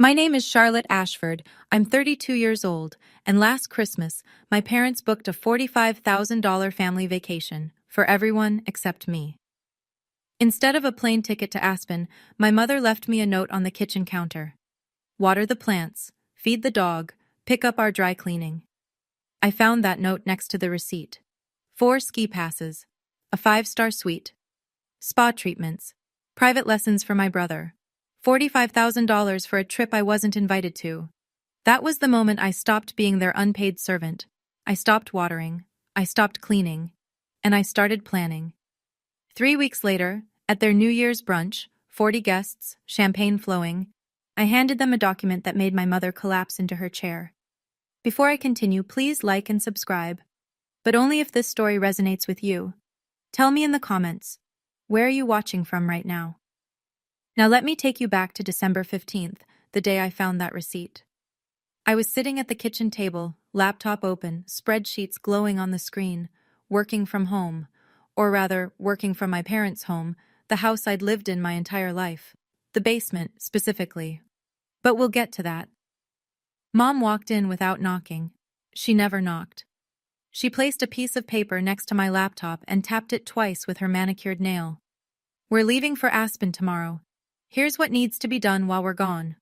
My name is Charlotte Ashford. I'm 32 years old, and last Christmas, my parents booked a $45,000 family vacation for everyone except me. Instead of a plane ticket to Aspen, my mother left me a note on the kitchen counter. Water the plants, feed the dog, pick up our dry cleaning. I found that note next to the receipt. 4 ski passes, a 5-star suite, spa treatments, private lessons for my brother, $45,000 for a trip I wasn't invited to. That was the moment I stopped being their unpaid servant. I stopped watering, I stopped cleaning, and I started planning. 3 weeks later, at their New Year's brunch, 40 guests, champagne flowing, I handed them a document that made my mother collapse into her chair. Before I continue, please like and subscribe. But only if this story resonates with you. Tell me in the comments, where are you watching from right now? Now let me take you back to December 15th, the day I found that receipt. I was sitting at the kitchen table, laptop open, spreadsheets glowing on the screen, working from home, or rather, working from my parents' home, the house I'd lived in my entire life. The basement, specifically. But we'll get to that. Mom walked in without knocking. She never knocked. She placed a piece of paper next to my laptop and tapped it twice with her manicured nail. We're leaving for Aspen tomorrow. Here's what needs to be done while we're gone.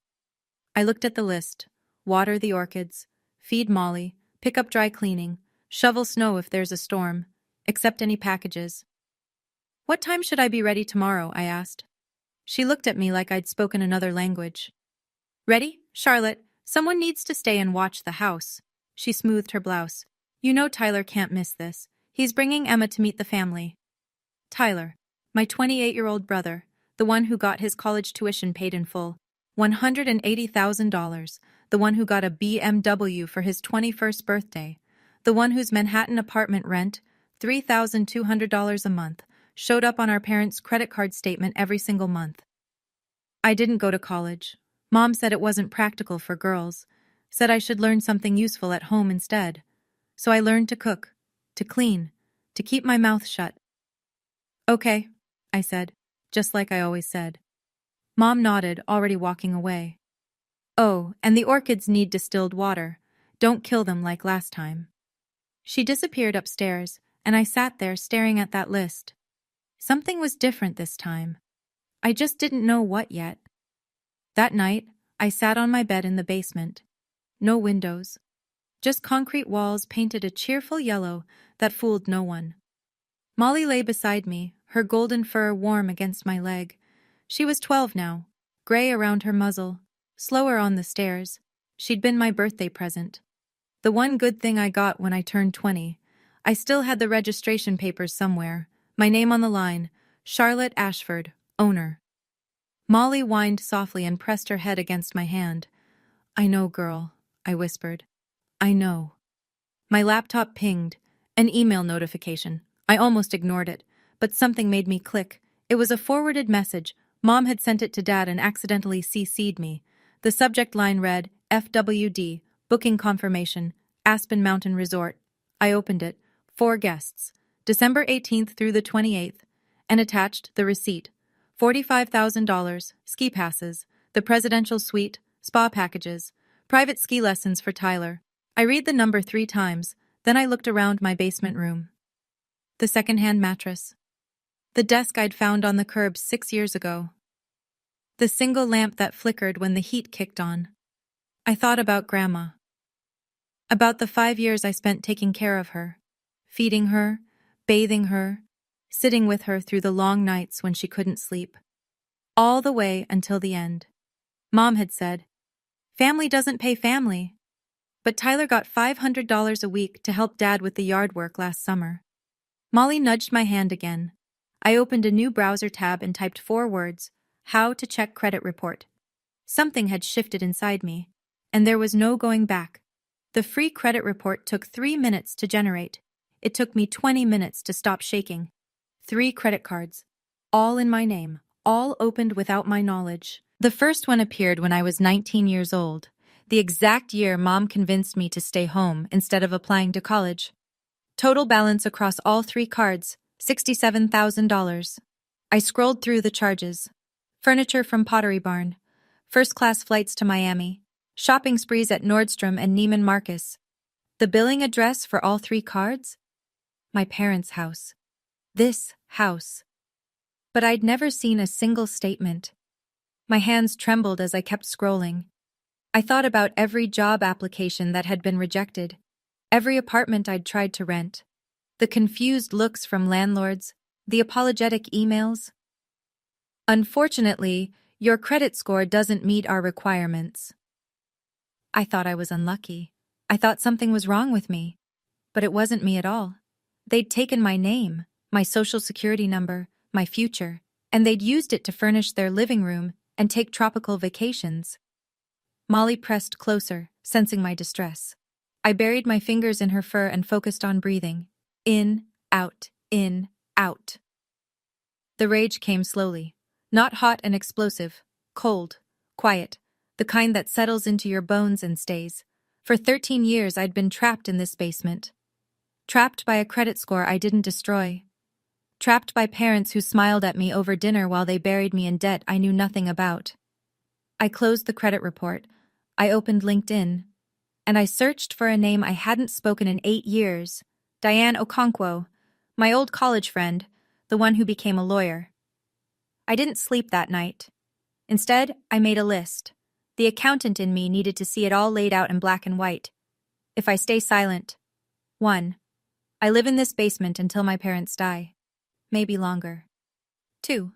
I looked at the list. Water the orchids, feed Molly, pick up dry cleaning, shovel snow if there's a storm, accept any packages. What time should I be ready tomorrow? I asked. She looked at me like I'd spoken another language. Ready, Charlotte? Someone needs to stay and watch the house. She smoothed her blouse. You know Tyler can't miss this. He's bringing Emma to meet the family. Tyler, my 28-year-old brother, the one who got his college tuition paid in full, $180,000, the one who got a BMW for his 21st birthday, the one whose Manhattan apartment rent, $3,200 a month, showed up on our parents' credit card statement every single month. I didn't go to college. Mom said it wasn't practical for girls, said I should learn something useful at home instead. So I learned to cook, to clean, to keep my mouth shut. Okay, I said, just like I always said. Mom nodded, already walking away. Oh, and the orchids need distilled water. Don't kill them like last time. She disappeared upstairs, and I sat there staring at that list. Something was different this time. I just didn't know what yet. That night, I sat on my bed in the basement. No windows. Just concrete walls painted a cheerful yellow that fooled no one. Molly lay beside me, her golden fur warm against my leg. She was 12 now, gray around her muzzle, slower on the stairs. She'd been my birthday present. The one good thing I got when I turned 20. I still had the registration papers somewhere, my name on the line, Charlotte Ashford, owner. Molly whined softly and pressed her head against my hand. I know, girl, I whispered. I know. My laptop pinged, an email notification. I almost ignored it, but something made me click. It was a forwarded message. Mom had sent it to Dad and accidentally CC'd me. The subject line read, FWD, booking confirmation, Aspen Mountain Resort. I opened it. 4 guests, December 18th through the 28th, and attached the receipt. $45,000, ski passes, the presidential suite, spa packages, private ski lessons for Tyler. I read the number 3 times, then I looked around my basement room. The secondhand mattress. The desk I'd found on the curb 6 years ago. The single lamp that flickered when the heat kicked on. I thought about Grandma. About the 5 years I spent taking care of her, feeding her, bathing her, sitting with her through the long nights when she couldn't sleep. All the way until the end. Mom had said, family doesn't pay family. But Tyler got $500 a week to help Dad with the yard work last summer. Molly nudged my hand again. I opened a new browser tab and typed 4 words, how to check credit report. Something had shifted inside me, and there was no going back. The free credit report took 3 minutes to generate. It took me 20 minutes to stop shaking. 3 credit cards, all in my name, all opened without my knowledge. The first one appeared when I was 19 years old, the exact year Mom convinced me to stay home instead of applying to college. Total balance across all 3 cards, $67,000. I scrolled through the charges. Furniture from Pottery Barn, first-class flights to Miami, shopping sprees at Nordstrom and Neiman Marcus. The billing address for all 3 cards? My parents' house. This house. But I'd never seen a single statement. My hands trembled as I kept scrolling. I thought about every job application that had been rejected, every apartment I'd tried to rent, the confused looks from landlords, the apologetic emails. Unfortunately, your credit score doesn't meet our requirements. I thought I was unlucky. I thought something was wrong with me. But it wasn't me at all. They'd taken my name, my social security number, my future, and they'd used it to furnish their living room and take tropical vacations. Molly pressed closer, sensing my distress. I buried my fingers in her fur and focused on breathing. In, out, in, out. The rage came slowly. Not hot and explosive, cold, quiet, the kind that settles into your bones and stays. For 13 years I'd been trapped in this basement. Trapped by a credit score I didn't destroy. Trapped by parents who smiled at me over dinner while they buried me in debt I knew nothing about. I closed the credit report. I opened LinkedIn. And I searched for a name I hadn't spoken in 8 years. Diane Okonkwo, my old college friend, the one who became a lawyer. I didn't sleep that night. Instead, I made a list. The accountant in me needed to see it all laid out in black and white. If I stay silent. 1. I live in this basement until my parents die. Maybe longer. 2.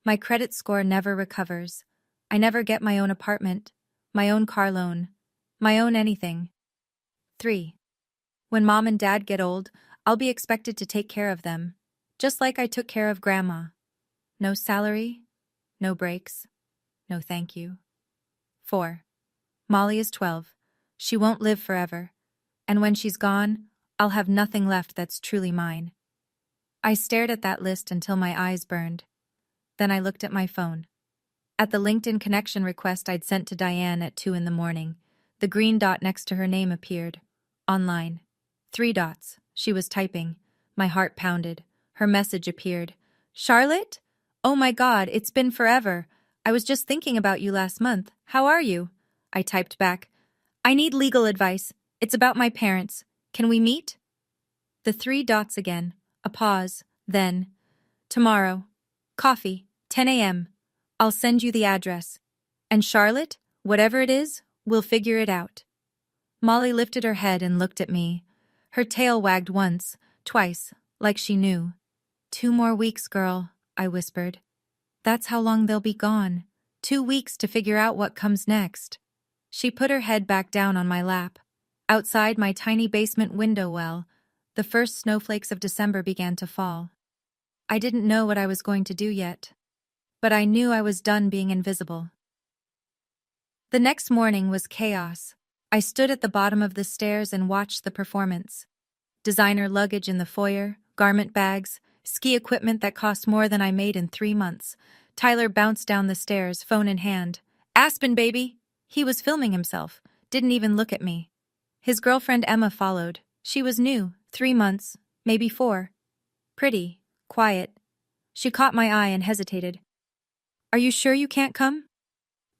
My credit score never recovers. I never get my own apartment, my own car loan, my own anything. 3. When Mom and Dad get old, I'll be expected to take care of them, just like I took care of Grandma. No salary, no breaks, no thank you. 4. Molly is 12. She won't live forever. And when she's gone, I'll have nothing left that's truly mine. I stared at that list until my eyes burned. Then I looked at my phone. At the LinkedIn connection request I'd sent to Diane at 2 a.m, the green dot next to her name appeared. Online. 3 dots. She was typing. My heart pounded. Her message appeared. Charlotte? Oh my God, it's been forever. I was just thinking about you last month. How are you? I typed back. I need legal advice. It's about my parents. Can we meet? The 3 dots again. A pause. Then. Tomorrow. Coffee. 10 a.m. I'll send you the address. And Charlotte, whatever it is, we'll figure it out. Molly lifted her head and looked at me. Her tail wagged once, twice, like she knew. 2 more weeks, girl, I whispered. That's how long they'll be gone. 2 weeks to figure out what comes next. She put her head back down on my lap. Outside my tiny basement window well, the first snowflakes of December began to fall. I didn't know what I was going to do yet, but I knew I was done being invisible. The next morning was chaos. I stood at the bottom of the stairs and watched the performance. Designer luggage in the foyer, garment bags, ski equipment that cost more than I made in 3 months. Tyler bounced down the stairs, phone in hand. Aspen, baby! He was filming himself, didn't even look at me. His girlfriend Emma followed. She was new, 3 months, maybe 4. Pretty, quiet. She caught my eye and hesitated. Are you sure you can't come?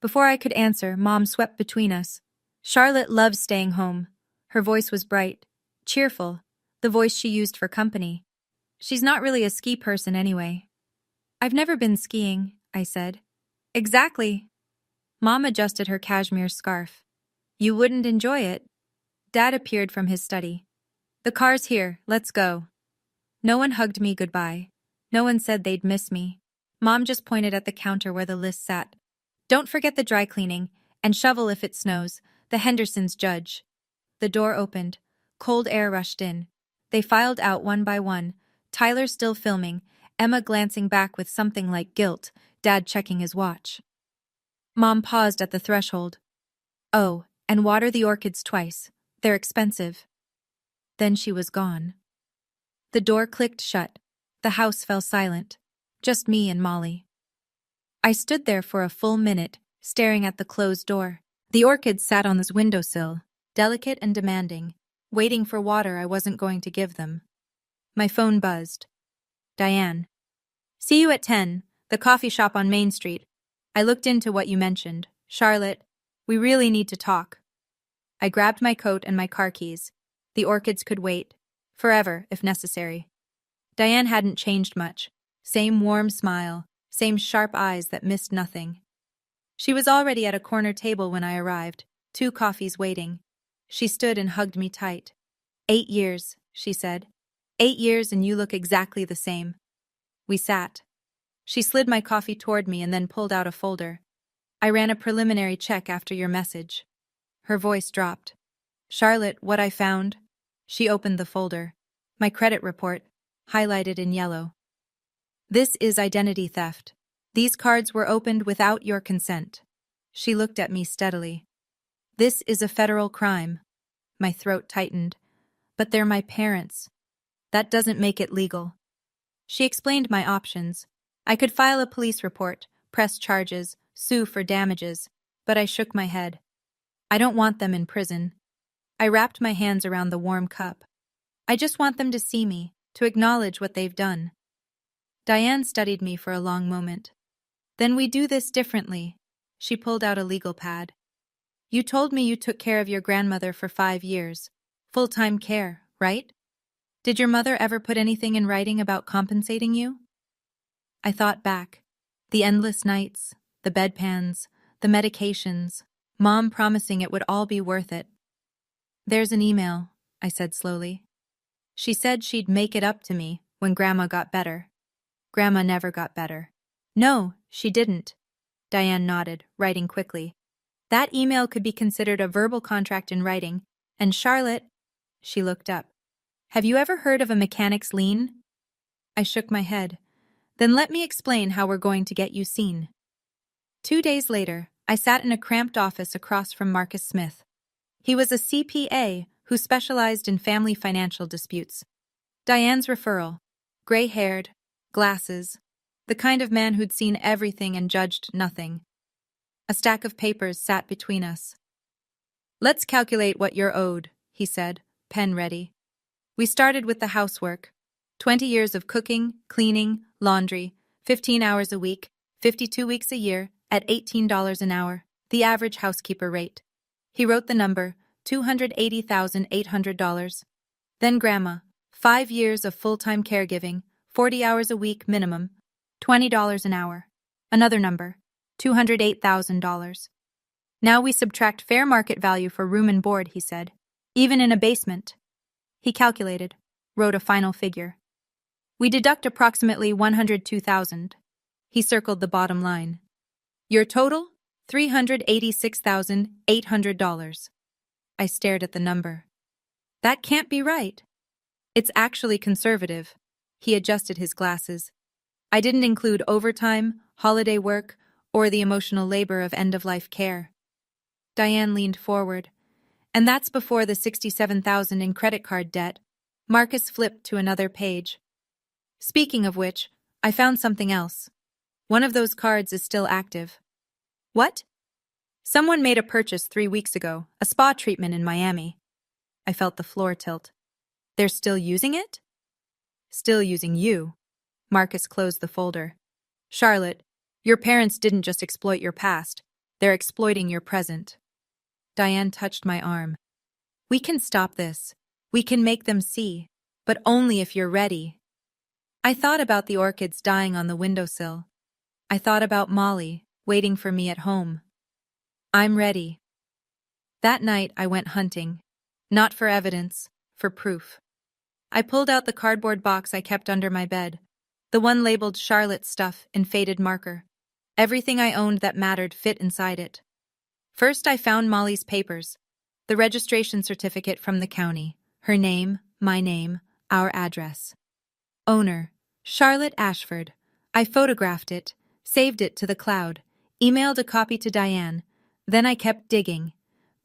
Before I could answer, Mom swept between us. Charlotte loves staying home. Her voice was bright, cheerful, the voice she used for company. She's not really a ski person anyway. I've never been skiing, I said. Exactly. Mom adjusted her cashmere scarf. You wouldn't enjoy it. Dad appeared from his study. The car's here, let's go. No one hugged me goodbye. No one said they'd miss me. Mom just pointed at the counter where the list sat. Don't forget the dry cleaning, and shovel if it snows. The Hendersons judge. The door opened. Cold air rushed in. They filed out one by one. Tyler still filming, Emma glancing back with something like guilt, Dad checking his watch. Mom paused at the threshold. Oh, and water the orchids twice. They're expensive. Then she was gone. The door clicked shut. The house fell silent. Just me and Molly. I stood there for a full minute, staring at the closed door. The orchids sat on this windowsill, delicate and demanding, waiting for water I wasn't going to give them. My phone buzzed. Diane. See you at 10, the coffee shop on Main Street. I looked into what you mentioned. Charlotte, we really need to talk. I grabbed my coat and my car keys. The orchids could wait. Forever, if necessary. Diane hadn't changed much. Same warm smile, same sharp eyes that missed nothing. She was already at a corner table when I arrived, 2 coffees waiting. She stood and hugged me tight. 8 years, she said. 8 years and you look exactly the same. We sat. She slid my coffee toward me and then pulled out a folder. I ran a preliminary check after your message. Her voice dropped. Charlotte, what I found? She opened the folder. My credit report, highlighted in yellow. This is identity theft. These cards were opened without your consent. She looked at me steadily. This is a federal crime. My throat tightened. But they're my parents. That doesn't make it legal. She explained my options. I could file a police report, press charges, sue for damages, but I shook my head. I don't want them in prison. I wrapped my hands around the warm cup. I just want them to see me, to acknowledge what they've done. Diane studied me for a long moment. Then we do this differently. She pulled out a legal pad. You told me you took care of your grandmother for 5 years. Full-time care, right? Did your mother ever put anything in writing about compensating you? I thought back. The endless nights, the bedpans, the medications, Mom promising it would all be worth it. There's an email, I said slowly. She said she'd make it up to me when Grandma got better. Grandma never got better. No, she didn't. Diane nodded, writing quickly. That email could be considered a verbal contract in writing, and Charlotte, she looked up. Have you ever heard of a mechanic's lien? I shook my head. Then let me explain how we're going to get you seen. 2 days later, I sat in a cramped office across from Marcus Smith. He was a CPA who specialized in family financial disputes. Diane's referral, gray-haired, glasses, the kind of man who'd seen everything and judged nothing. A stack of papers sat between us. Let's calculate what you're owed, he said, pen ready. We started with the housework. 20 years of cooking, cleaning, laundry, 15 hours a week, 52 weeks a year, at $18 an hour, the average housekeeper rate. He wrote the number, $280,800. Then Grandma, 5 years of full-time caregiving, 40 hours a week minimum, $20 an hour. Another number, $208,000. Now we subtract fair market value for room and board, he said, even in a basement. He calculated, wrote a final figure. We deduct approximately $102,000. He circled the bottom line. Your total? $386,800. I stared at the number. That can't be right. It's actually conservative. He adjusted his glasses. I didn't include overtime, holiday work, or the emotional labor of end-of-life care. Diane leaned forward. And that's before the $67,000 in credit card debt. Marcus flipped to another page. Speaking of which, I found something else. One of those cards is still active. What? Someone made a purchase 3 weeks ago, a spa treatment in Miami. I felt the floor tilt. They're still using it? Still using you. Marcus closed the folder. Charlotte, your parents didn't just exploit your past. They're exploiting your present. Diane touched my arm. We can stop this. We can make them see, but only if you're ready. I thought about the orchids dying on the windowsill. I thought about Molly, waiting for me at home. I'm ready. That night I went hunting. Not for evidence, for proof. I pulled out the cardboard box I kept under my bed, the one labeled Charlotte's stuff in faded marker. Everything I owned that mattered fit inside it. First I found Molly's papers, the registration certificate from the county, her name, my name, our address. Owner, Charlotte Ashford. I photographed it, saved it to the cloud, emailed a copy to Diane. Then I kept digging.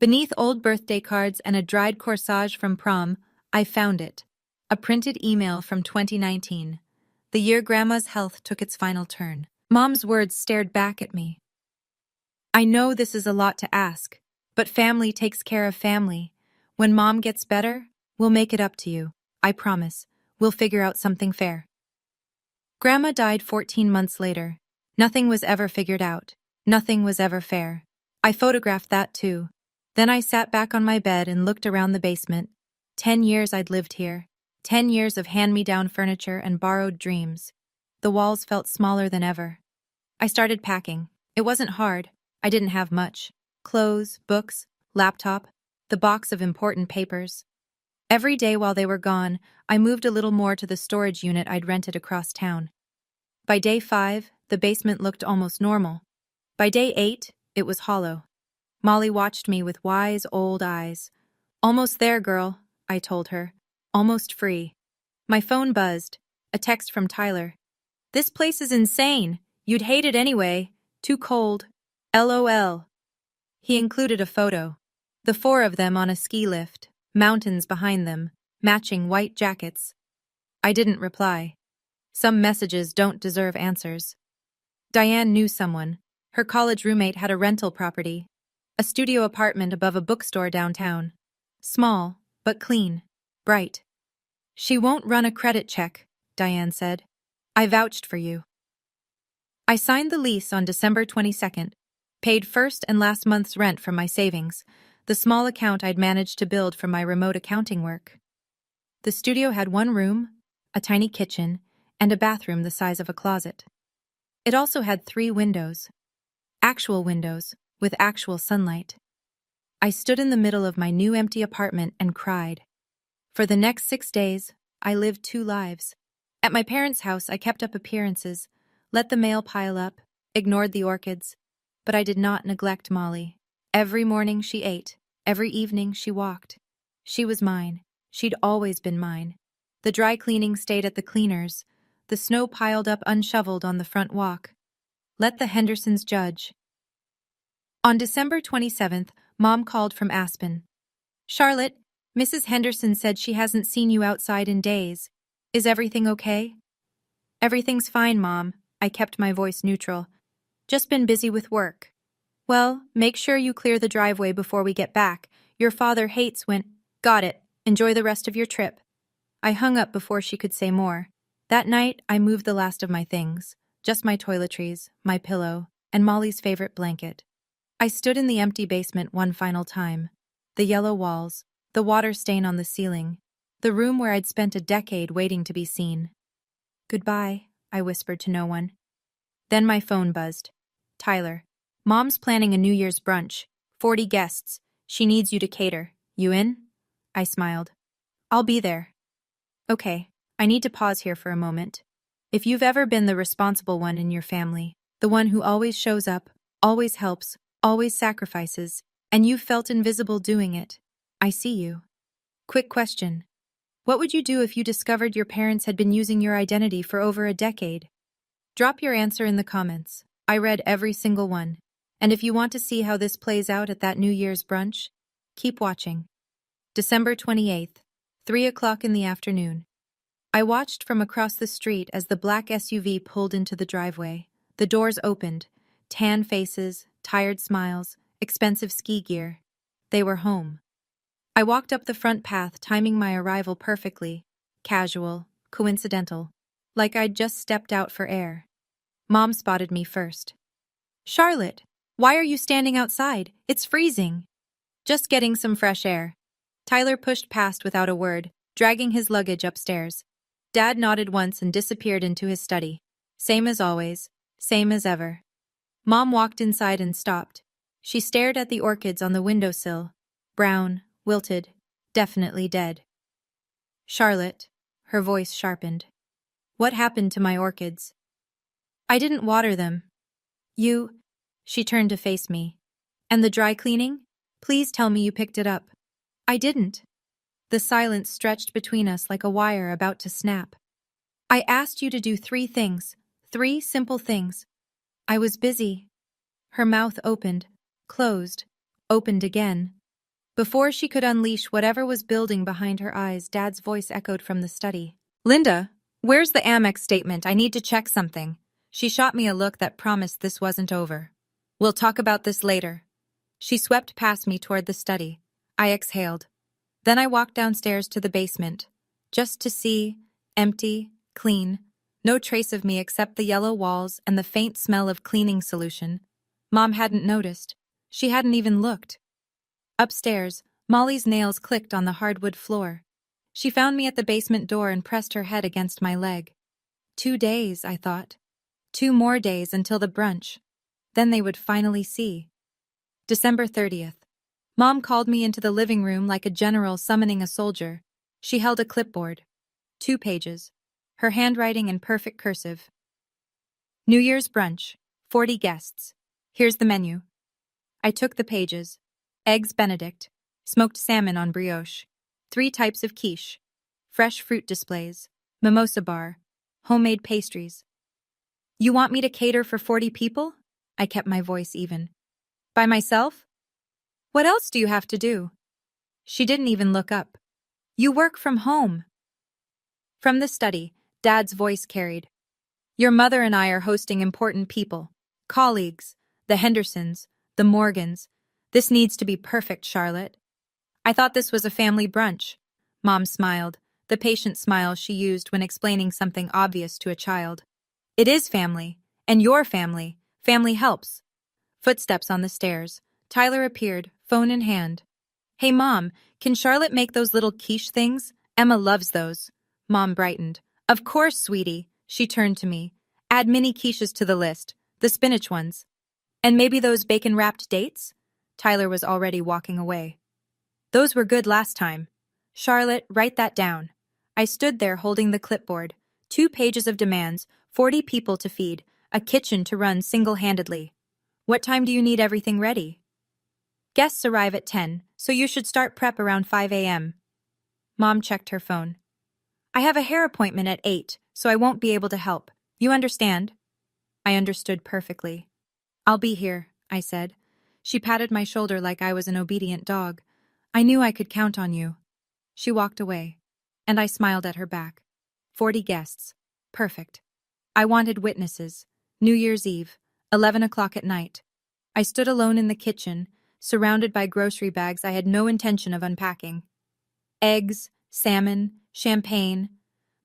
Beneath old birthday cards and a dried corsage from prom, I found it. A printed email from 2019, the year Grandma's health took its final turn. Mom's words stared back at me. I know this is a lot to ask, but family takes care of family. When Mom gets better, we'll make it up to you. I promise. We'll figure out something fair. Grandma died 14 months later. Nothing was ever figured out. Nothing was ever fair. I photographed that too. Then I sat back on my bed and looked around the basement. 10 years I'd lived here. 10 years of hand-me-down furniture and borrowed dreams. The walls felt smaller than ever. I started packing. It wasn't hard. I didn't have much. Clothes, books, laptop, the box of important papers. Every day while they were gone, I moved a little more to the storage unit I'd rented across town. By day 5, the basement looked almost normal. By day 8, it was hollow. Molly watched me with wise old eyes. "Almost there, girl," I told her. "Almost free." My phone buzzed. A text from Tyler. "This place is insane. You'd hate it anyway. Too cold. LOL. He included a photo. The 4 of them on a ski lift, mountains behind them, matching white jackets. I didn't reply. Some messages don't deserve answers. Diane knew someone. Her college roommate had a rental property, a studio apartment above a bookstore downtown. Small, but clean, bright. "She won't run a credit check," Diane said. "I vouched for you." I signed the lease on December 22nd, paid first and last month's rent from my savings, the small account I'd managed to build from my remote accounting work. The studio had 1 room, a tiny kitchen, and a bathroom the size of a closet. It also had 3 windows. Actual windows, with actual sunlight. I stood in the middle of my new empty apartment and cried. For the next 6 days, I lived 2 lives. At my parents' house, I kept up appearances, let the mail pile up, ignored the orchids, but I did not neglect Molly. Every morning she ate, every evening she walked. She was mine. She'd always been mine. The dry cleaning stayed at the cleaners, the snow piled up unshoveled on the front walk. Let the Hendersons judge. On December 27th, Mom called from Aspen. "Charlotte, Mrs. Henderson said she hasn't seen you outside in days. Is everything okay?" "Everything's fine, Mom." I kept my voice neutral. "Just been busy with work." "Well, make sure you clear the driveway before we get back. Your father hates when—" "Got it. Enjoy the rest of your trip." I hung up before she could say more. That night, I moved the last of my things. Just my toiletries, my pillow, and Molly's favorite blanket. I stood in the empty basement one final time. The yellow walls, the water stain on the ceiling, the room where I'd spent a decade waiting to be seen. "Goodbye," I whispered to no one. Then my phone buzzed. "Tyler, Mom's planning a New Year's brunch. 40 guests. She needs you to cater. You in?" I smiled. "I'll be there." "Okay, I need to pause here for a moment. If you've ever been the responsible one in your family, the one who always shows up, always helps, always sacrifices, and you've felt invisible doing it, I see you. Quick question. What would you do if you discovered your parents had been using your identity for over a decade? Drop your answer in the comments. I read every single one. And if you want to see how this plays out at that New Year's brunch, keep watching. December 28th, 3 o'clock in the afternoon. I watched from across the street as the black SUV pulled into the driveway. The doors opened. Tan faces, tired smiles, expensive ski gear. They were home. I walked up the front path, timing my arrival perfectly. Casual, coincidental. Like I'd just stepped out for air. Mom spotted me first. "Charlotte, why are you standing outside? It's freezing." "Just getting some fresh air." Tyler pushed past without a word, dragging his luggage upstairs. Dad nodded once and disappeared into his study. Same as always, same as ever. Mom walked inside and stopped. She stared at the orchids on the windowsill. Brown, wilted, definitely dead. "Charlotte," her voice sharpened. "What happened to my orchids?" "I didn't water them." "You—" She turned to face me. "And the dry cleaning? Please tell me you picked it up." "I didn't." The silence stretched between us like a wire about to snap. "I asked you to do 3 things, 3 simple things." "I was busy." Her mouth opened, closed, opened again. Before she could unleash whatever was building behind her eyes, Dad's voice echoed from the study. "Linda, where's the Amex statement? I need to check something." She shot me a look that promised this wasn't over. "We'll talk about this later." She swept past me toward the study. I exhaled. Then I walked downstairs to the basement, just to see, empty, clean, no trace of me except the yellow walls and the faint smell of cleaning solution. Mom hadn't noticed. She hadn't even looked. Upstairs, Molly's nails clicked on the hardwood floor. She found me at the basement door and pressed her head against my leg. 2 days, I thought. 2 more days until the brunch. Then they would finally see. December 30th. Mom called me into the living room like a general summoning a soldier. She held a clipboard. 2 pages. Her handwriting in perfect cursive. New Year's brunch. 40 guests. Here's the menu. I took the pages. Eggs Benedict. Smoked salmon on brioche. 3 types of quiche. Fresh fruit displays. Mimosa bar. Homemade pastries. You want me to cater for 40 people? I kept my voice even. By myself? What else do you have to do? She didn't even look up. You work from home. From the study, Dad's voice carried. Your mother and I are hosting important people. Colleagues. The Hendersons. The Morgans. This needs to be perfect, Charlotte. I thought this was a family brunch. Mom smiled, the patient smile she used when explaining something obvious to a child. It is family. And your family. Family helps. Footsteps on the stairs. Tyler appeared, phone in hand. Hey, Mom, can Charlotte make those little quiche things? Emma loves those. Mom brightened. Of course, sweetie. She turned to me. Add mini quiches to the list. The spinach ones. And maybe those bacon-wrapped dates? Tyler was already walking away. Those were good last time. Charlotte, write that down. I stood there holding the clipboard. 2 pages of demands, 40 people to feed, a kitchen to run single-handedly. What time do you need everything ready? Guests arrive at 10, so you should start prep around 5 a.m. Mom checked her phone. I have a hair appointment at 8, so I won't be able to help. You understand? I understood perfectly. I'll be here, I said. She patted my shoulder like I was an obedient dog. I knew I could count on you. She walked away, and I smiled at her back. 40 guests. Perfect. I wanted witnesses. New Year's Eve, 11 o'clock at night. I stood alone in the kitchen, surrounded by grocery bags I had no intention of unpacking. Eggs, salmon, champagne.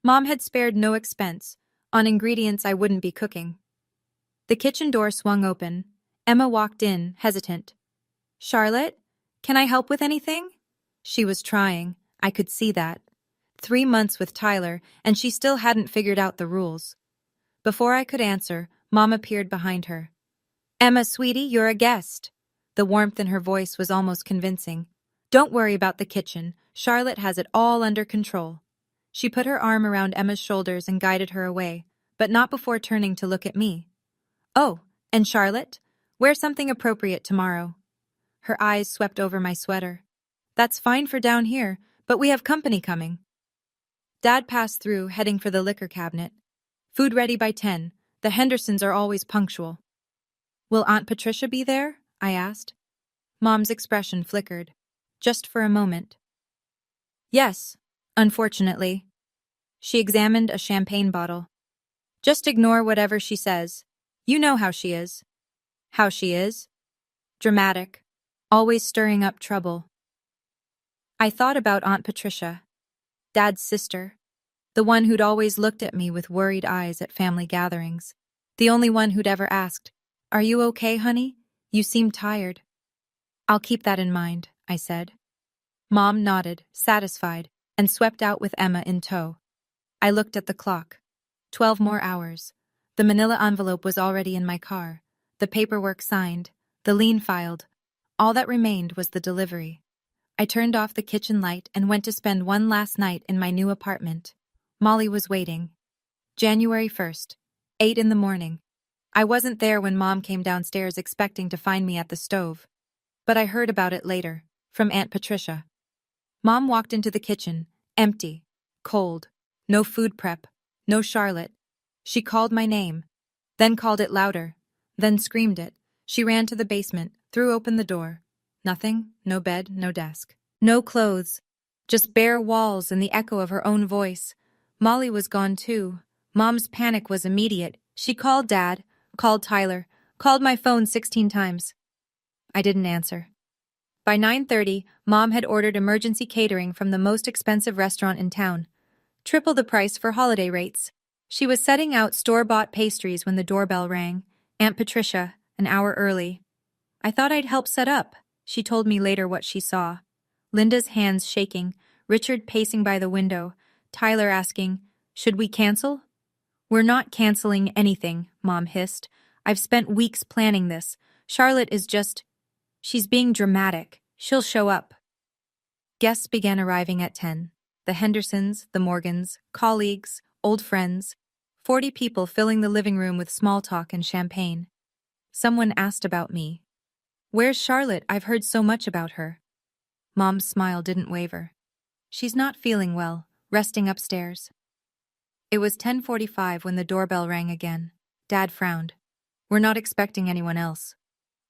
Mom had spared no expense on ingredients I wouldn't be cooking. The kitchen door swung open. Emma walked in, hesitant. Charlotte, can I help with anything? She was trying. I could see that. 3 months with Tyler, and she still hadn't figured out the rules. Before I could answer, Mom appeared behind her. Emma, sweetie, you're a guest. The warmth in her voice was almost convincing. Don't worry about the kitchen. Charlotte has it all under control. She put her arm around Emma's shoulders and guided her away, but not before turning to look at me. Oh, and Charlotte, wear something appropriate tomorrow. Her eyes swept over my sweater. That's fine for down here, but we have company coming. Dad passed through, heading for the liquor cabinet. Food ready by 10. The Hendersons are always punctual. Will Aunt Patricia be there? I asked. Mom's expression flickered. Just for a moment. Yes, unfortunately. She examined a champagne bottle. Just ignore whatever she says. You know how she is. How she is? Dramatic. Always stirring up trouble. I thought about Aunt Patricia, Dad's sister, the one who'd always looked at me with worried eyes at family gatherings, the only one who'd ever asked, Are you okay, honey? You seem tired. I'll keep that in mind, I said. Mom nodded, satisfied, and swept out with Emma in tow. I looked at the clock. 12 more hours. The manila envelope was already in my car, the paperwork signed, the lien filed. All that remained was the delivery. I turned off the kitchen light and went to spend one last night in my new apartment. Molly was waiting. January 1st, 8 in the morning. I wasn't there when Mom came downstairs expecting to find me at the stove. But I heard about it later, from Aunt Patricia. Mom walked into the kitchen, empty, cold, no food prep, no Charlotte. She called my name, then called it louder, then screamed it. She ran to the basement, threw open the door. Nothing, no bed, no desk. No clothes, just bare walls and the echo of her own voice. Molly was gone too. Mom's panic was immediate. She called Dad, called Tyler, called my phone 16 times. I didn't answer. By 9:30, Mom had ordered emergency catering from the most expensive restaurant in town. Triple the price for holiday rates. She was setting out store-bought pastries when the doorbell rang. Aunt Patricia, an hour early. I thought I'd help set up. She told me later what she saw. Linda's hands shaking, Richard pacing by the window, Tyler asking, "Should we cancel?" "We're not canceling anything," Mom hissed. "I've spent weeks planning this. Charlotte is just... she's being dramatic. She'll show up." Guests began arriving at 10. The Hendersons, the Morgans, colleagues, old friends. 40 people filling the living room with small talk and champagne. Someone asked about me. "Where's Charlotte? I've heard so much about her." Mom's smile didn't waver. "She's not feeling well, resting upstairs." It was 10:45 when the doorbell rang again. Dad frowned. "We're not expecting anyone else."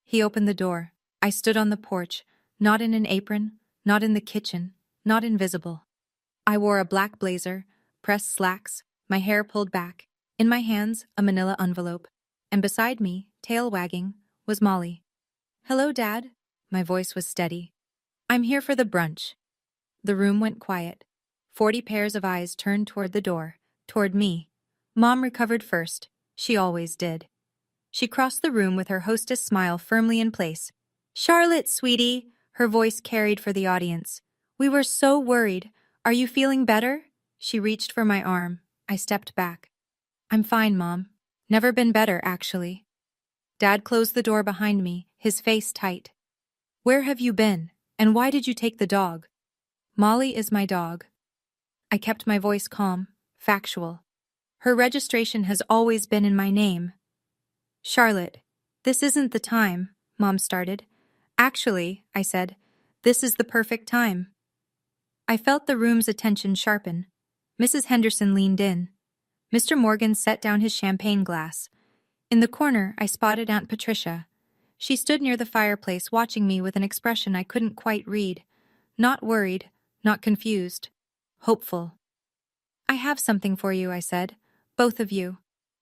He opened the door. I stood on the porch, not in an apron, not in the kitchen, not invisible. I wore a black blazer, pressed slacks, my hair pulled back, in my hands a manila envelope, and beside me, tail wagging, was Molly. "Hello, Dad." My voice was steady. "I'm here for the brunch." The room went quiet. 40 pairs of eyes turned toward the door, toward me. Mom recovered first. She always did. She crossed the room with her hostess smile firmly in place. "Charlotte, sweetie," her voice carried for the audience. "We were so worried. Are you feeling better?" She reached for my arm. I stepped back. "I'm fine, Mom. Never been better, actually." Dad closed the door behind me, his face tight. "Where have you been? And why did you take the dog?" "Molly is my dog." I kept my voice calm, factual. "Her registration has always been in my name." "Charlotte, this isn't the time," Mom started. "Actually," I said, "this is the perfect time." I felt the room's attention sharpen. Mrs. Henderson leaned in. Mr. Morgan set down his champagne glass. In the corner, I spotted Aunt Patricia. She stood near the fireplace watching me with an expression I couldn't quite read. Not worried, not confused. Hopeful. "I have something for you," I said. "Both of you."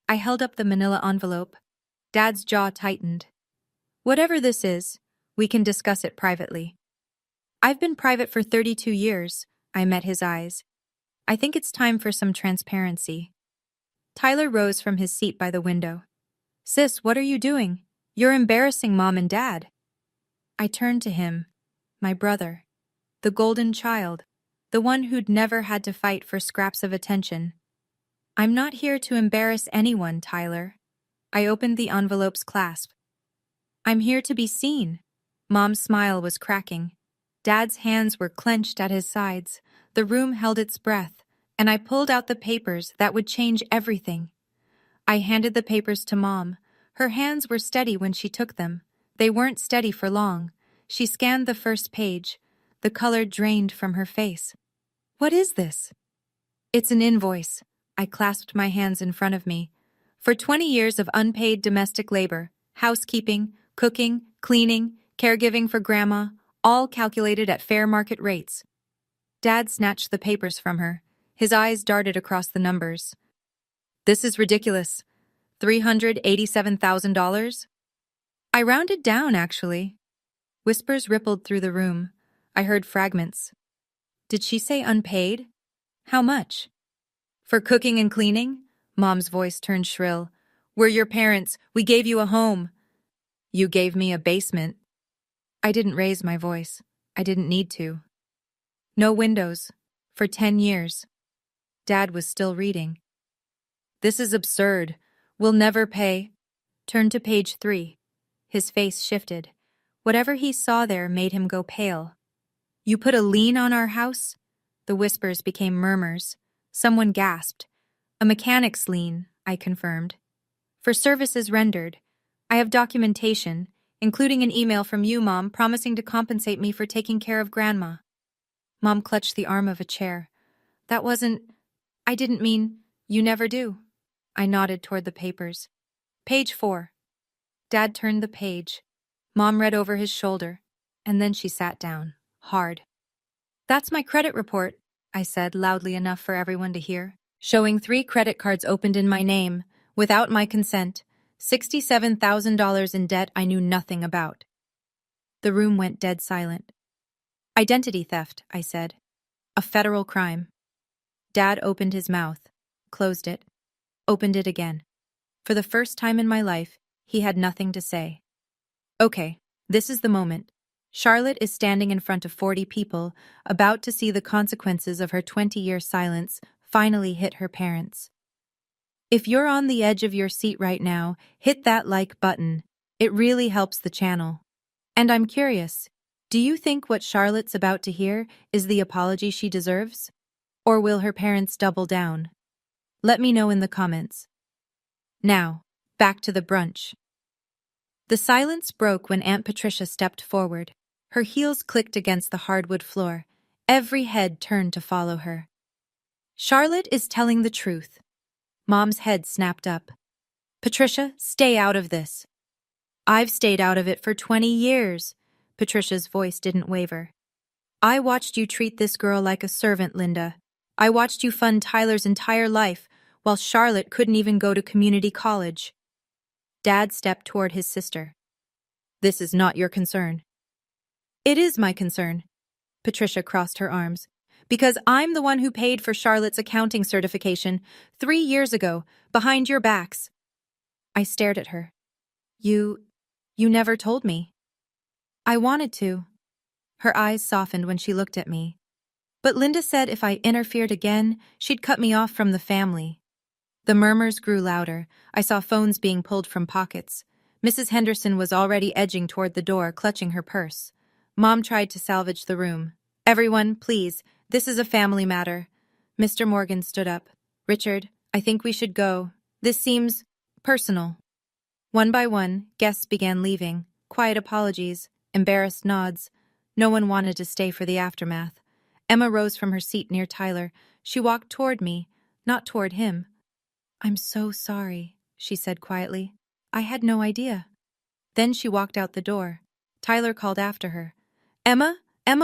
I held up the manila envelope. Dad's jaw tightened. "Whatever this is, we can discuss it privately." "I've been private for 32 years, I met his eyes. "I think it's time for some transparency." Tyler rose from his seat by the window. "Sis, what are you doing? You're embarrassing Mom and Dad." I turned to him. My brother. The golden child. The one who'd never had to fight for scraps of attention. "I'm not here to embarrass anyone, Tyler." I opened the envelope's clasp. "I'm here to be seen." Mom's smile was cracking. Dad's hands were clenched at his sides. The room held its breath, and I pulled out the papers that would change everything. I handed the papers to Mom. Her hands were steady when she took them. They weren't steady for long. She scanned the first page. The color drained from her face. "What is this?" "It's an invoice." I clasped my hands in front of me. "For 20 years of unpaid domestic labor, housekeeping, cooking, cleaning, caregiving for Grandma, all calculated at fair market rates." Dad snatched the papers from her. His eyes darted across the numbers. "This is ridiculous. $387,000? I rounded down, actually." Whispers rippled through the room. I heard fragments. "Did she say unpaid? How much?" "For cooking and cleaning?" Mom's voice turned shrill. "We're your parents. We gave you a home." "You gave me a basement." I didn't raise my voice. I didn't need to. "No windows. For 10 years. Dad was still reading. "This is absurd. We'll never pay." Turn to page 3. His face shifted. Whatever he saw there made him go pale. "You put a lien on our house?" The whispers became murmurs. Someone gasped. "A mechanic's lien," I confirmed. "For services rendered. I have documentation, including an email from you, Mom, promising to compensate me for taking care of Grandma." Mom clutched the arm of a chair. "That wasn't... I didn't mean... You never do." I nodded toward the papers. "Page 4. Dad turned the page. Mom read over his shoulder, and then she sat down, hard. "That's my credit report," I said loudly enough for everyone to hear, showing 3 credit cards opened in my name, without my consent, $67,000 in debt I knew nothing about. The room went dead silent. "Identity theft," I said. "A federal crime." Dad opened his mouth, closed it, opened it again. For the first time in my life, he had nothing to say. "Okay, This is the moment. Charlotte is standing in front of 40 people, about to see the consequences of her 20-year silence finally hit her parents. If you're on the edge of your seat right now, hit that like button. It really helps the channel. And I'm curious, do you think what Charlotte's about to hear is the apology she deserves? Or will her parents double down? Let me know in the comments. Now, back to the brunch. The silence broke when Aunt Patricia stepped forward. Her heels clicked against the hardwood floor. Every head turned to follow her. Charlotte is telling the truth. Mom's head snapped up. Patricia, stay out of this. I've stayed out of it for 20 years. Patricia's voice didn't waver. I watched you treat this girl like a servant, Linda. I watched you fund Tyler's entire life, while Charlotte couldn't even go to community college. Dad stepped toward his sister. This is not your concern. It is my concern. Patricia crossed her arms. Because I'm the one who paid for Charlotte's accounting certification 3 years ago, behind your backs. I stared at her. You never told me. I wanted to. Her eyes softened when she looked at me. But Linda said if I interfered again, she'd cut me off from the family. The murmurs grew louder. I saw phones being pulled from pockets. Mrs. Henderson was already edging toward the door, clutching her purse. Mom tried to salvage the room. Everyone, please, this is a family matter. Mr. Morgan stood up. Richard, I think we should go. This seems personal. One by one, guests began leaving. Quiet apologies, embarrassed nods. No one wanted to stay for the aftermath. Emma rose from her seat near Tyler. She walked toward me, not toward him. I'm so sorry, she said quietly. I had no idea. Then she walked out the door. Tyler called after her. Emma,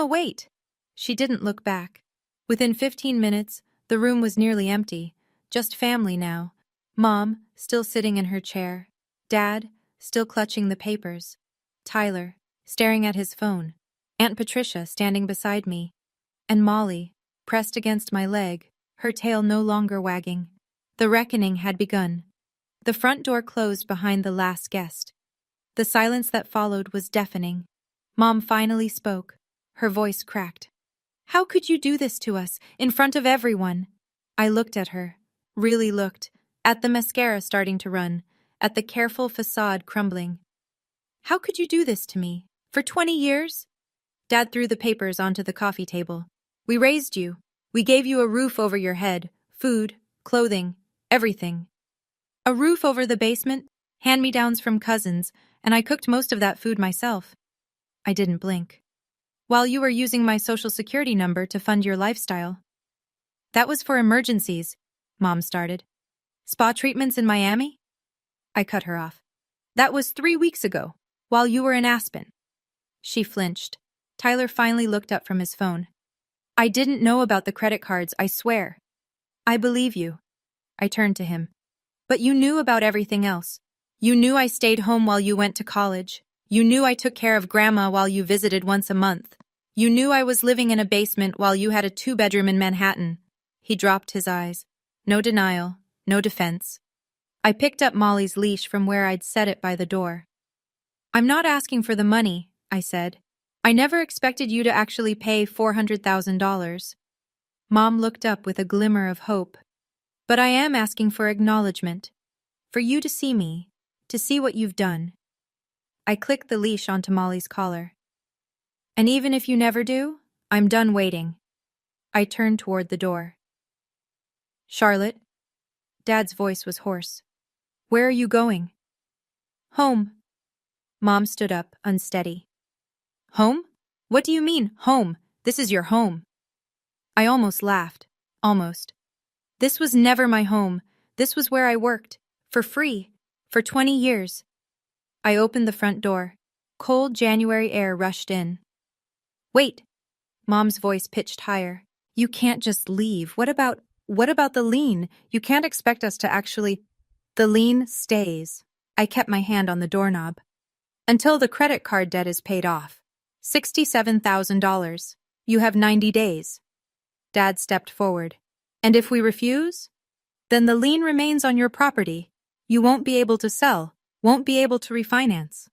wait! She didn't look back. Within 15 minutes, the room was nearly empty. Just family now. Mom, still sitting in her chair. Dad, still clutching the papers. Tyler, staring at his phone. Aunt Patricia standing beside me. And Molly, pressed against my leg, her tail no longer wagging. The reckoning had begun. The front door closed behind the last guest. The silence that followed was deafening. Mom finally spoke. Her voice cracked. How could you do this to us, in front of everyone? I looked at her, really looked, at the mascara starting to run, at the careful facade crumbling. How could you do this to me? For 20 years? Dad threw the papers onto the coffee table. We raised you. We gave you a roof over your head, food, clothing, everything. A roof over the basement, hand-me-downs from cousins, and I cooked most of that food myself. I didn't blink. While you were using my social security number to fund your lifestyle. That was for emergencies, Mom started. Spa treatments in Miami? I cut her off. That was 3 weeks ago, while you were in Aspen. She flinched. Tyler finally looked up from his phone. I didn't know about the credit cards, I swear. I believe you. I turned to him. But you knew about everything else. You knew I stayed home while you went to college. You knew I took care of Grandma while you visited once a month. You knew I was living in a basement while you had a 2-bedroom in Manhattan. He dropped his eyes. No denial, no defense. I picked up Molly's leash from where I'd set it by the door. I'm not asking for the money, I said. I never expected you to actually pay $400,000. Mom looked up with a glimmer of hope. But I am asking for acknowledgement. For you to see me, to see what you've done. I clicked the leash onto Molly's collar. And even if you never do, I'm done waiting. I turned toward the door. Charlotte? Dad's voice was hoarse. Where are you going? Home. Mom stood up, unsteady. Home? What do you mean, home? This is your home. I almost laughed. Almost. This was never my home. This was where I worked. For free. For 20 years. I opened the front door. Cold January air rushed in. Wait. Mom's voice pitched higher. You can't just leave. What about the lien? You can't expect us to actually... The lien stays. I kept my hand on the doorknob. Until the credit card debt is paid off. $67,000. You have 90 days. Dad stepped forward. And if we refuse? Then the lien remains on your property. You won't be able to sell, won't be able to refinance.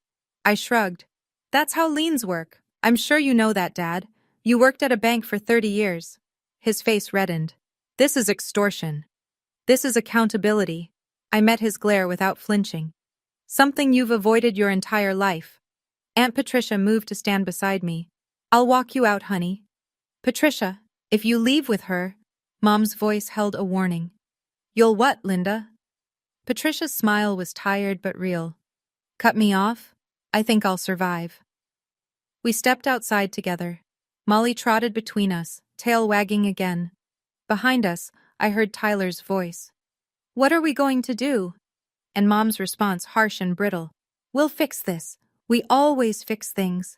I shrugged. That's how liens work. I'm sure you know that, Dad. You worked at a bank for 30 years. His face reddened. This is extortion. This is accountability. I met his glare without flinching. Something you've avoided your entire life. Aunt Patricia moved to stand beside me. I'll walk you out, honey. Patricia, if you leave with her, Mom's voice held a warning. You'll what, Linda? Patricia's smile was tired but real. Cut me off? I think I'll survive. We stepped outside together. Molly trotted between us, tail wagging again. Behind us, I heard Tyler's voice. What are we going to do? And Mom's response harsh and brittle. We'll fix this. We always fix things.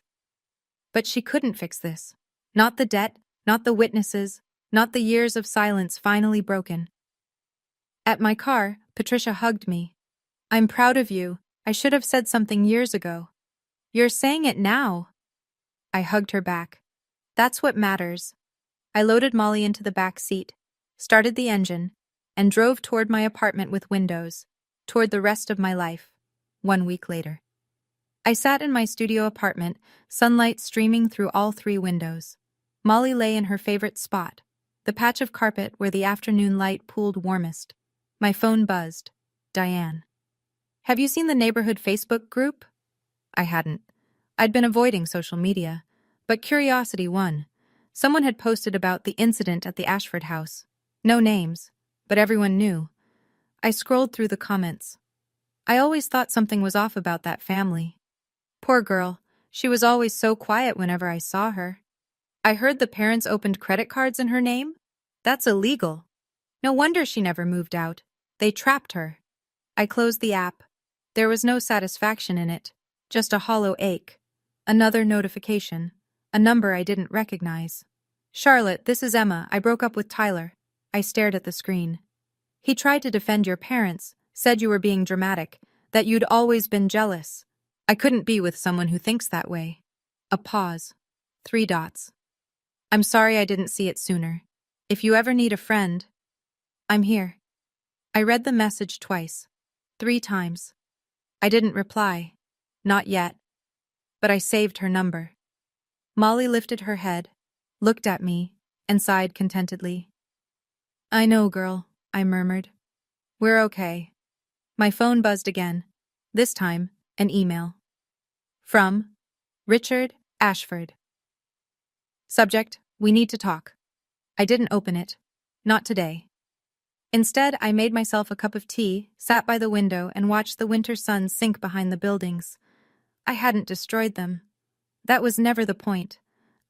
But she couldn't fix this. Not the debt, not the witnesses, not the years of silence finally broken. At my car, Patricia hugged me. I'm proud of you. I should have said something years ago. You're saying it now. I hugged her back. That's what matters. I loaded Molly into the back seat, started the engine, and drove toward my apartment with windows, toward the rest of my life. 1 week later. I sat in my studio apartment, sunlight streaming through all 3 windows. Molly lay in her favorite spot, the patch of carpet where the afternoon light pooled warmest. My phone buzzed. Diane. Have you seen the neighborhood Facebook group? I hadn't. I'd been avoiding social media, but curiosity won. Someone had posted about the incident at the Ashford house. No names, but everyone knew. I scrolled through the comments. I always thought something was off about that family. Poor girl, she was always so quiet whenever I saw her. I heard the parents opened credit cards in her name? That's illegal. No wonder she never moved out. They trapped her. I closed the app. There was no satisfaction in it, just a hollow ache. Another notification. A number I didn't recognize. Charlotte, this is Emma. I broke up with Tyler. I stared at the screen. He tried to defend your parents, said you were being dramatic, that you'd always been jealous. I couldn't be with someone who thinks that way. A pause. 3 dots. I'm sorry I didn't see it sooner. If you ever need a friend, I'm here. I read the message twice. 3 times. I didn't reply. Not yet. But I saved her number. Molly lifted her head, looked at me, and sighed contentedly. I know, girl, I murmured. We're okay. My phone buzzed again. This time, an email. From Richard Ashford. Subject, we need to talk. I didn't open it. Not today. Instead, I made myself a cup of tea, sat by the window, and watched the winter sun sink behind the buildings. I hadn't destroyed them. That was never the point.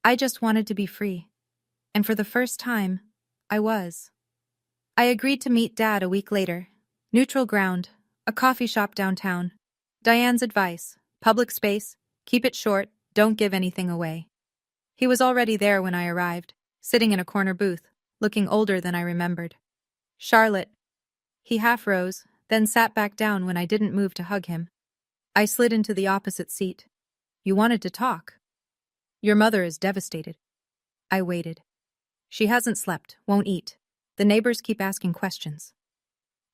I just wanted to be free. And for the first time, I was. I agreed to meet Dad a week later. Neutral ground, a coffee shop downtown. Diane's advice, public space, keep it short, don't give anything away. He was already there when I arrived, sitting in a corner booth, looking older than I remembered. Charlotte. He half rose, then sat back down when I didn't move to hug him. I slid into the opposite seat. You wanted to talk. Your mother is devastated. I waited. She hasn't slept, won't eat. The neighbors keep asking questions.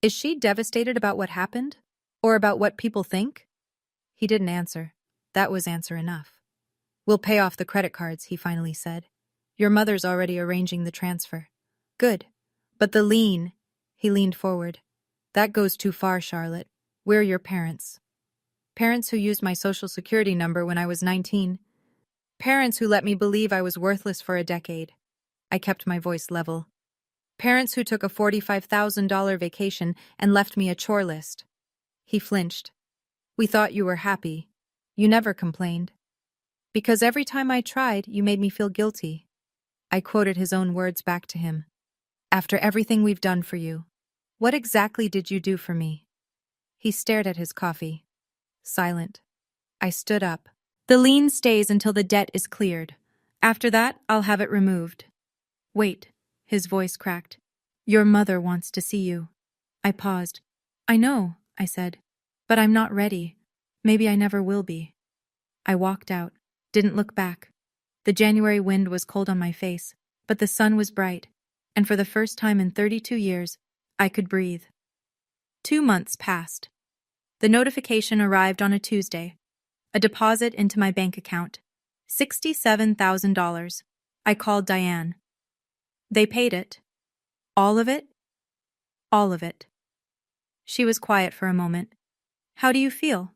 Is she devastated about what happened? Or about what people think? He didn't answer. That was answer enough. We'll pay off the credit cards, he finally said. Your mother's already arranging the transfer. Good. But the lien, he leaned forward. That goes too far, Charlotte. We're your parents. Parents who used my social security number when I was 19. Parents who let me believe I was worthless for a decade. I kept my voice level. Parents who took a $45,000 vacation and left me a chore list. He flinched. We thought you were happy. You never complained. Because every time I tried, you made me feel guilty. I quoted his own words back to him. After everything we've done for you, what exactly did you do for me? He stared at his coffee. Silent. I stood up. The lien stays until the debt is cleared. After that, I'll have it removed. Wait, his voice cracked. Your mother wants to see you. I paused. I know, I said, but I'm not ready. Maybe I never will be. I walked out, didn't look back. The January wind was cold on my face, but the sun was bright, and for the first time in 32 years, I could breathe. 2 months passed. The notification arrived on a Tuesday. A deposit into my bank account. $67,000. I called Diane. They paid it. All of it? All of it. She was quiet for a moment. How do you feel?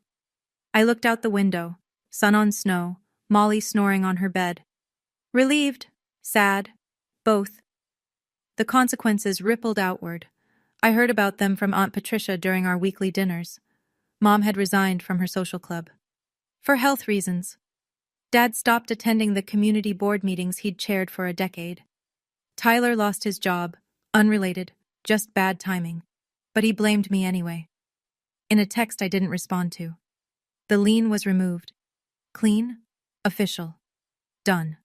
I looked out the window. Sun on snow, Molly snoring on her bed. Relieved, sad, both. The consequences rippled outward. I heard about them from Aunt Patricia during our weekly dinners. Mom had resigned from her social club. For health reasons. Dad stopped attending the community board meetings he'd chaired for a decade. Tyler lost his job, unrelated, just bad timing. But he blamed me anyway. In a text I didn't respond to. The lien was removed. Clean, official, done.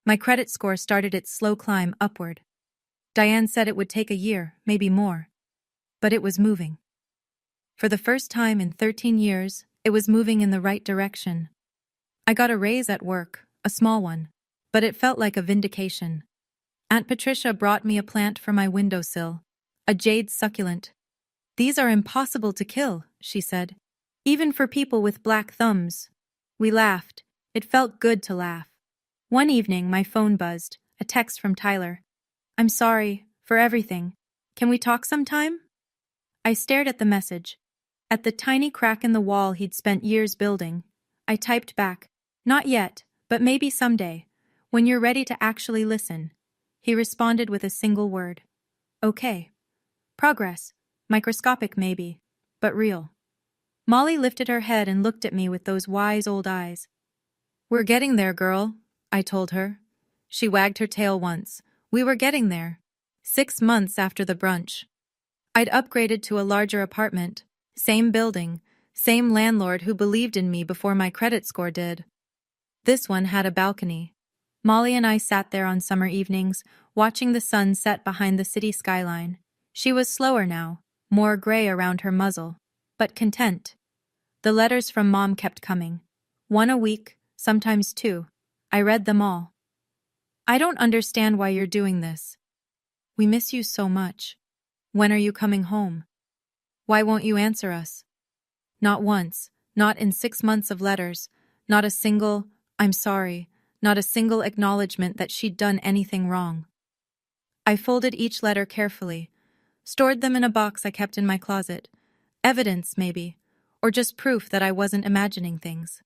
My credit score started its slow climb upward. Diane said it would take a year, maybe more. But it was moving. For the first time in 13 years, it was moving in the right direction. I got a raise at work, a small one, but it felt like a vindication. Aunt Patricia brought me a plant for my windowsill, a jade succulent. These are impossible to kill, she said, even for people with black thumbs. We laughed. It felt good to laugh. One evening, my phone buzzed, a text from Tyler. I'm sorry for everything. Can we talk sometime? I stared at the message. At the tiny crack in the wall he'd spent years building. I typed back, not yet, but maybe someday, when you're ready to actually listen. He responded with a single word. Okay. Progress. Microscopic maybe, but real. Molly lifted her head and looked at me with those wise old eyes. We're getting there, girl, I told her. She wagged her tail once. We were getting there. 6 months after the brunch. I'd upgraded to a larger apartment. Same building. Same landlord who believed in me before my credit score did. This one had a balcony. Molly and I sat there on summer evenings, watching the sun set behind the city skyline. She was slower now, more gray around her muzzle, but content. The letters from Mom kept coming. 1 a week, sometimes 2. I read them all. I don't understand why you're doing this. We miss you so much. When are you coming home? Why won't you answer us? Not once, not in 6 months of letters, not a single, I'm sorry, not a single acknowledgement that she'd done anything wrong. I folded each letter carefully, stored them in a box I kept in my closet. Evidence, maybe, or just proof that I wasn't imagining things.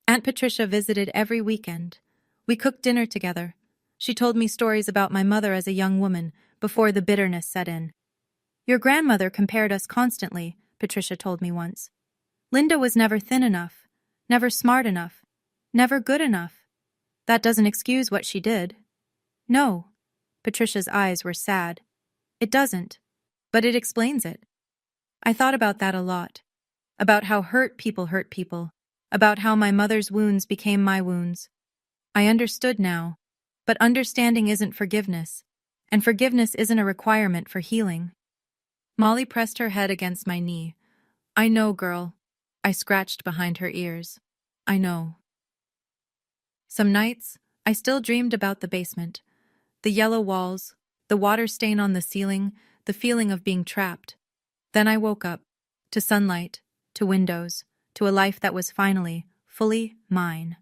Aunt Patricia visited every weekend. We cooked dinner together. She told me stories about my mother as a young woman, before the bitterness set in. Your grandmother compared us constantly, Patricia told me once. Linda was never thin enough, never smart enough, never good enough. That doesn't excuse what she did. No. Patricia's eyes were sad. It doesn't, but it explains it. I thought about that a lot. About how hurt people, about how my mother's wounds became my wounds. I understood now, but understanding isn't forgiveness, and forgiveness isn't a requirement for healing. Molly pressed her head against my knee. I know, girl. I scratched behind her ears. I know. Some nights, I still dreamed about the basement. The yellow walls, the water stain on the ceiling, the feeling of being trapped. Then I woke up, to sunlight, to windows, to a life that was finally, fully mine.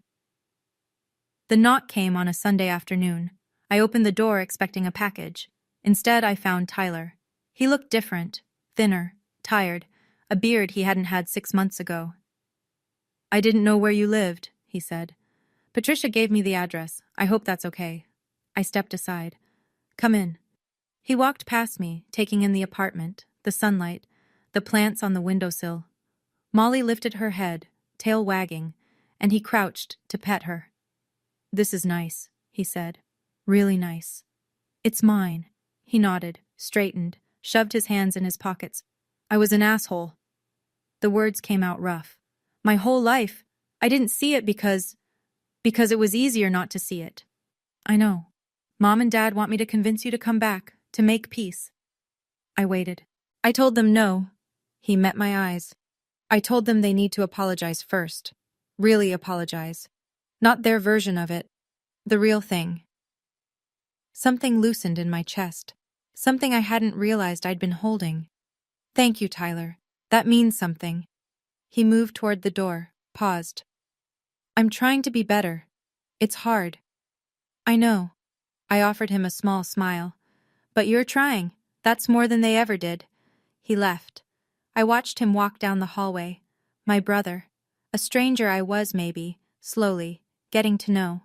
The knock came on a Sunday afternoon. I opened the door expecting a package. Instead, I found Tyler. He looked different, thinner, tired, a beard he hadn't had 6 months ago. I didn't know where you lived, he said. Patricia gave me the address. I hope that's okay. I stepped aside. Come in. He walked past me, taking in the apartment, the sunlight, the plants on the windowsill. Molly lifted her head, tail wagging, and he crouched to pet her. This is nice, he said. Really nice. It's mine. He nodded, straightened, shoved his hands in his pockets. I was an asshole. The words came out rough. My whole life, I didn't see it because it was easier not to see it. I know. Mom and Dad want me to convince you to come back, to make peace. I waited. I told them no. He met my eyes. I told them they need to apologize first. Really apologize. Not their version of it. The real thing. Something loosened in my chest. Something I hadn't realized I'd been holding. Thank you, Tyler. That means something. He moved toward the door. paused. I'm trying to be better. It's hard. I know. I offered him a small smile. But you're trying. That's more than they ever did. He left. I watched him walk down the hallway. My brother. A stranger I was, maybe, slowly, getting to know.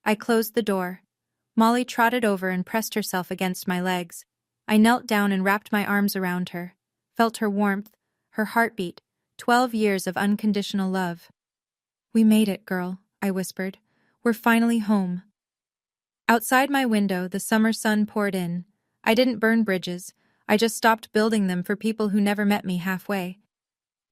I closed the door. Molly trotted over and pressed herself against my legs. I knelt down and wrapped my arms around her, felt her warmth, her heartbeat, 12 years of unconditional love. We made it, girl, I whispered. We're finally home. Outside my window, the summer sun poured in. I didn't burn bridges. I just stopped building them for people who never met me halfway.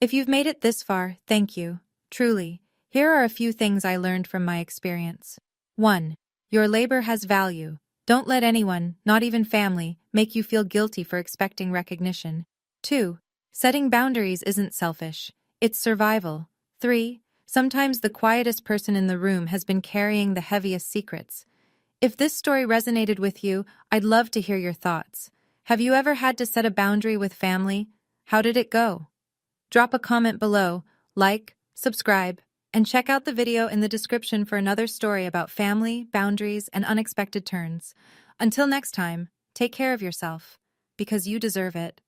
If you've made it this far, thank you. Truly. Here are a few things I learned from my experience. 1. Your labor has value. Don't let anyone, not even family, make you feel guilty for expecting recognition. 2. Setting boundaries isn't selfish. It's survival. 3. Sometimes the quietest person in the room has been carrying the heaviest secrets. If this story resonated with you, I'd love to hear your thoughts. Have you ever had to set a boundary with family? How did it go? Drop a comment below, like, subscribe, and check out the video in the description for another story about family, boundaries, and unexpected turns. Until next time, take care of yourself, because you deserve it.